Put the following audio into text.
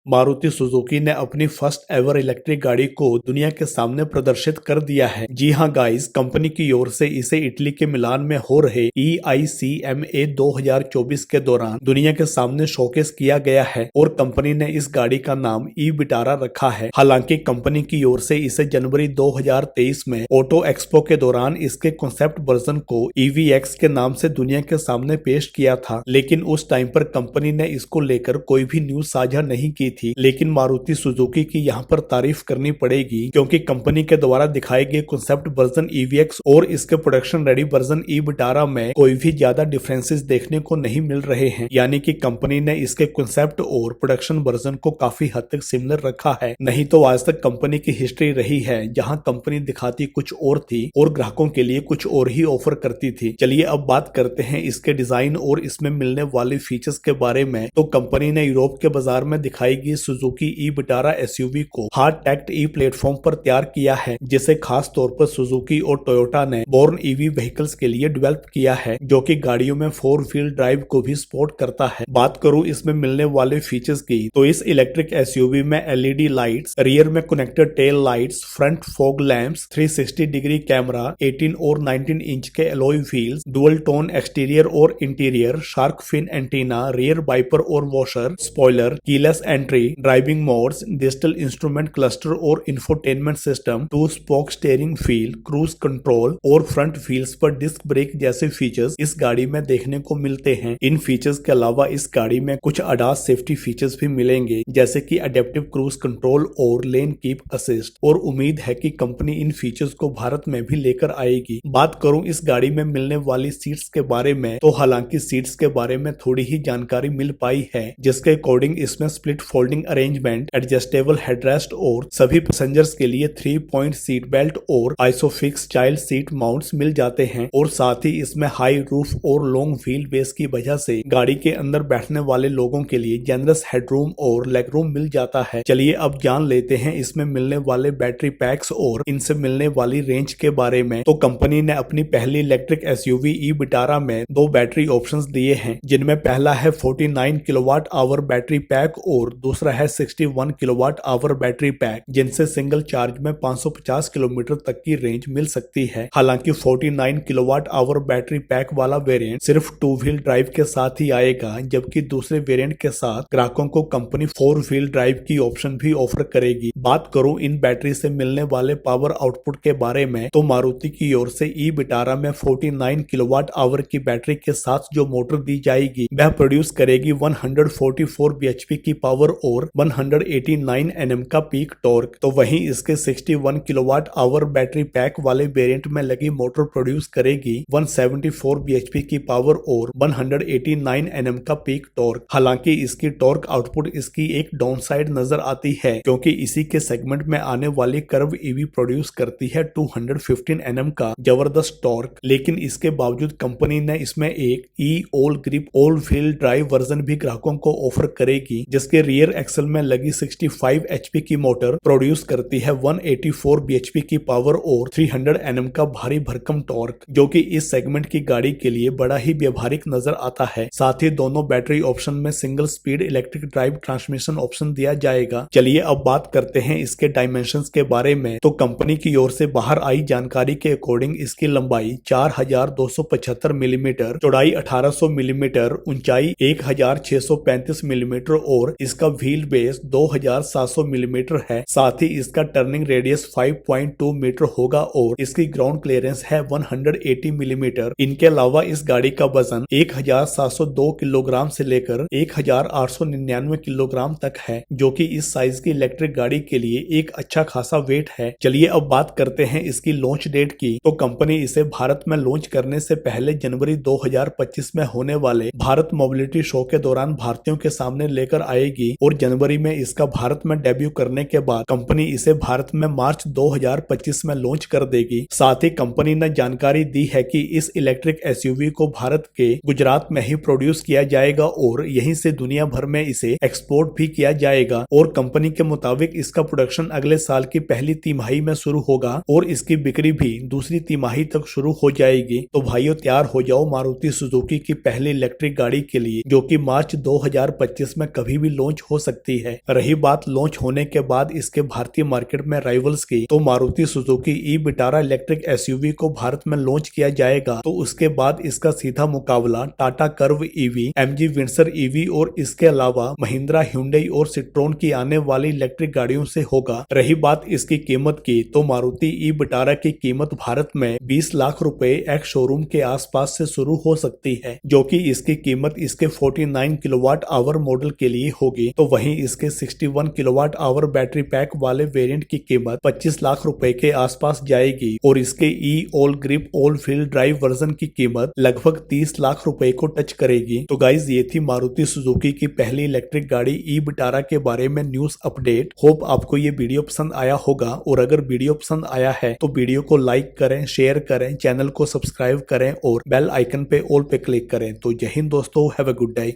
Maruti Suzuki ने अपनी first ever electric गाड़ी को दुनिया के सामने प्रदर्शित कर दिया है। जी हां गाइस, कंपनी की ओर से इसे इटली के मिलान में हो रहे EICMA 2024 के दौरान दुनिया के सामने शोकेस किया गया है और कंपनी ने इस गाड़ी का नाम ई विटारा रखा है। हालांकि कंपनी की ओर से इसे जनवरी 2023 में ऑटो एक्सपो के दौरान इसके कॉन्सेप्ट वर्जन को EVX के नाम से दुनिया के सामने पेश किया था, लेकिन उस टाइम पर कंपनी ने इसको लेकर कोई भी न्यूज साझा नहीं की थी। लेकिन मारुति सुजुकी की यहाँ पर तारीफ करनी पड़ेगी, क्योंकि कंपनी के द्वारा दिखाए गए कॉन्सेप्ट वर्जन EVX और इसके production ready version e Vitara में कोई भी ज्यादा डिफरेंसेस देखने को नहीं मिल रहे हैं। यानी कि कंपनी ने इसके कॉन्सेप्ट और प्रोडक्शन वर्जन को काफी हद तक सिमिलर रखा है। नहीं तो आज तक कंपनी की हिस्ट्री रही है जहां कंपनी दिखाती कुछ और थी और ग्राहकों के लिए कुछ और ही ऑफर करती थी। चलिए अब बात करते हैं इसके डिजाइन और इसमें मिलने वाले फीचर्स के बारे में। तो कंपनी ने यूरोप के बाजार में दिखाई गई सुजुकी ई विटारा SUV को हार्ड टैक्ट ई प्लेटफॉर्म पर तैयार किया है, जिसे खास तौर पर सुजुकी और टोयोटा ने बोर्न EV व्हीकल्स के लिए डेवलप किया है, जो कि गाड़ियों में 4 व्हील ड्राइव को भी सपोर्ट करता है। बात करूं इसमें मिलने वाले फीचर्स की, तो इस इलेक्ट्रिक SUV में LED लाइट्स, रियर में connected tail lights, front fog lamps, 360 degree camera, 18 और 19 इंच के alloy wheels, dual tone exterior और interior, shark fin antenna, rear wiper और washer, spoiler, keyless entry, driving modes, digital instrument cluster और infotainment system, 2 spoke steering wheel, cruise control और front wheels पर disc brake जैसे features इस गाड़ी में देखने को मिलते हैं। इन फीचर्स के अलावा इस गाड़ी में कुछ ADAS सेफ्टी फीचर्स भी मिलेंगे, जैसे कि एडेप्टिव क्रूज कंट्रोल और लेन कीप असिस्ट, और उम्मीद है कि कंपनी इन फीचर्स को भारत में भी लेकर आएगी। बात करूं इस गाड़ी में मिलने वाली सीट्स के बारे में, तो हालांकि सीट्स के बारे में थोड़ी ही जानकारी मिल पाई है, जिसके अकॉर्डिंग इसमें split folding arrangement, adjustable headrest और सभी पैसेंजर्स के लिए 3 पॉइंट सीट बेल्ट और आइसोफिक्स चाइल्ड सीट माउंट्स मिल जाते हैं। और साथ ही इसमें हाई रूफ और लॉन्ग व्हील बेस की वजह से गाड़ी के अंदर बैठने वाले लोगों के लिए जेनरस हेडरूम और लेगरूम मिल जाता है। चलिए अब जान लेते हैं इसमें मिलने वाले बैटरी पैक्स और इनसे मिलने वाली रेंज के बारे में। तो कंपनी ने अपनी पहली इलेक्ट्रिक SUV ई विटारा में 2 बैटरी ऑप्शंस दिए हैं, जिनमें पहला है 49 किलोवाट आवर बैटरी पैक और दूसरा है 61 किलोवाट आवर बैटरी पैक, जिनसे सिंगल चार्ज में 550 किलोमीटर तक की रेंज मिल सकती है। हालांकि 49 किलोवाट आवर बैटरी पैक वाला वेरिएंट सिर्फ 2 व्हील ड्राइव के साथ ही आएगा, जबकि दूसरे वेरिएंट के साथ ग्राहकों को कंपनी 4 व्हील ड्राइव की ऑप्शन भी ऑफर करेगी। बात करूं इन बैटरी से मिलने वाले पावर आउटपुट के बारे में, तो मारुति की ओर से ई विटारा में 49 किलोवाट आवर की बैटरी के साथ जो मोटर दी जाएगी वह प्रोड्यूस करेगी 144 bhp की पावर और 189 Nm का पीक टॉर्क। तो वहीं इसके 61 किलोवाट आवर बैटरी पैक वाले वेरिएंट में लगी मोटर प्रोड्यूस करेगी 174 bhp की पावर और 189 Nm का पीक टॉर्क। हालांकि इसकी टॉर्क आउटपुट इसकी एक डाउन साइड नजर आती है, क्योंकि इसी के सेगमेंट में आने वाली कर्व EV प्रोड्यूस करती है 215 Nm का जबरदस्त टॉर्क। लेकिन इसके बावजूद कंपनी ने इसमें एक all grip all wheel drive version भी ग्राहकों को ऑफर करेगी, जिसके रियर एक्सल में लगी 65 HP की मोटर प्रोड्यूस करती है 184 bhp की पावर और 300 Nm का भारी भरकम टॉर्क, जो कि इस सेगमेंट की गाड़ी के लिए बड़ा ही व्यवहारिक नजर आता है। साथ ही दोनों बैटरी ऑप्शन में single speed electric drive transmission option दिया जाएगा। चलिए अब बात करते हैं इसके डायमेंशंस के बारे में। तो कंपनी की ओर से बाहर आई जानकारी के अकॉर्डिंग इसकी लंबाई 4275 मिलीमीटर, चौड़ाई 1800 मिलीमीटर, ऊंचाई 1635 मिलीमीटर और इसका व्हील बेस 2700 मिलीमीटर है। साथ ही इसका टर्निंग रेडियस 5.2 मीटर होगा और इसकी ग्राउंड क्लियरेंस है 180 मिलीमीटर। इनके अलावा इस गाड़ी का वजन 1702 किलोग्राम से लेकर 1899 किलोग्राम तक है, जो कि इस साइज की इलेक्ट्रिक गाड़ी के लिए एक अच्छा खासा वेट है। चलिए अब बात करते हैं इसकी लॉन्च डेट की। तो कंपनी इसे भारत में लॉन्च करने से पहले जनवरी 2025 में होने वाले भारत मोबिलिटी शो के दौरान भारतीयों के सामने लेकर आएगी और जनवरी में इसका भारत में डेब्यू करने के बाद कंपनी इसे भारत में मार्च 2025 में लॉन्च कर देगी। साथ ही कंपनी ने जानकारी दी है कि इस इलेक्ट्रिक SUV को भारत के गुजरात में ही प्रोड्यूस किया जाएगा और यहीं से दुनिया भर में इसे एक्सपोर्ट भी किया जाएगा। और कंपनी के मुताबिक इसका प्रोडक्शन अगले साल की पहली तिमाही में शुरू होगा और इसकी बिक्री भी दूसरी तिमाही तक शुरू हो जाएगी। तो भाइयों तैयार हो जाओ मारुति सुजुकी की पहली इलेक्ट्रिक गाड़ी के लिए, जो कि मार्च 2025 में कभी भी लॉन्च हो हो सकती है। रही बात लॉन्च होने के बाद इसके भारतीय मार्केट में राइवल्स की, तो Maruti Suzuki e Vitara electric SUV को भारत में लॉन्च किया जाएगा, तो उसके बाद इसका सीधा मुकाबला Tata Curvv EV, MG Windsor EV और इसके अलावा महिंद्रा, ह्युंडई और सिट्रोन की आने वाली इलेक्ट्रिक गाड़ियों से होगा। रही बात इसकी कीमत की, तो मारुति ई विटारा की कीमत भारत में 20 लाख रुपए एक्स शोरूम के आसपास से शुरू हो सकती है, जो कि इसकी कीमत इसके 49 किलोवाट आवर मॉडल के लिए होगी। तो वहीं इसके 61 किलोवाट आवर बैटरी पैक वाले वेरिएंट की कीमत 25 लाख रुपए के आसपास जाएगी और इसके E all grip all wheel drive version की कीमत लगभग 30 लाख रुपए को टच करेगी। तो गाइज ये थी मारुति सुजुकी की पहली इलेक्ट्रिक गाड़ी ई विटारा के बारे में न्यूज अपडेट। होप आपको ये वीडियो पसंद आया होगा, और अगर वीडियो पसंद आया है तो वीडियो को लाइक करें, शेयर करें, चैनल को सब्सक्राइब करें और बेल आइकन पे ऑल पे क्लिक करें। तो जय हिंद दोस्तों, हैव अ गुड डे।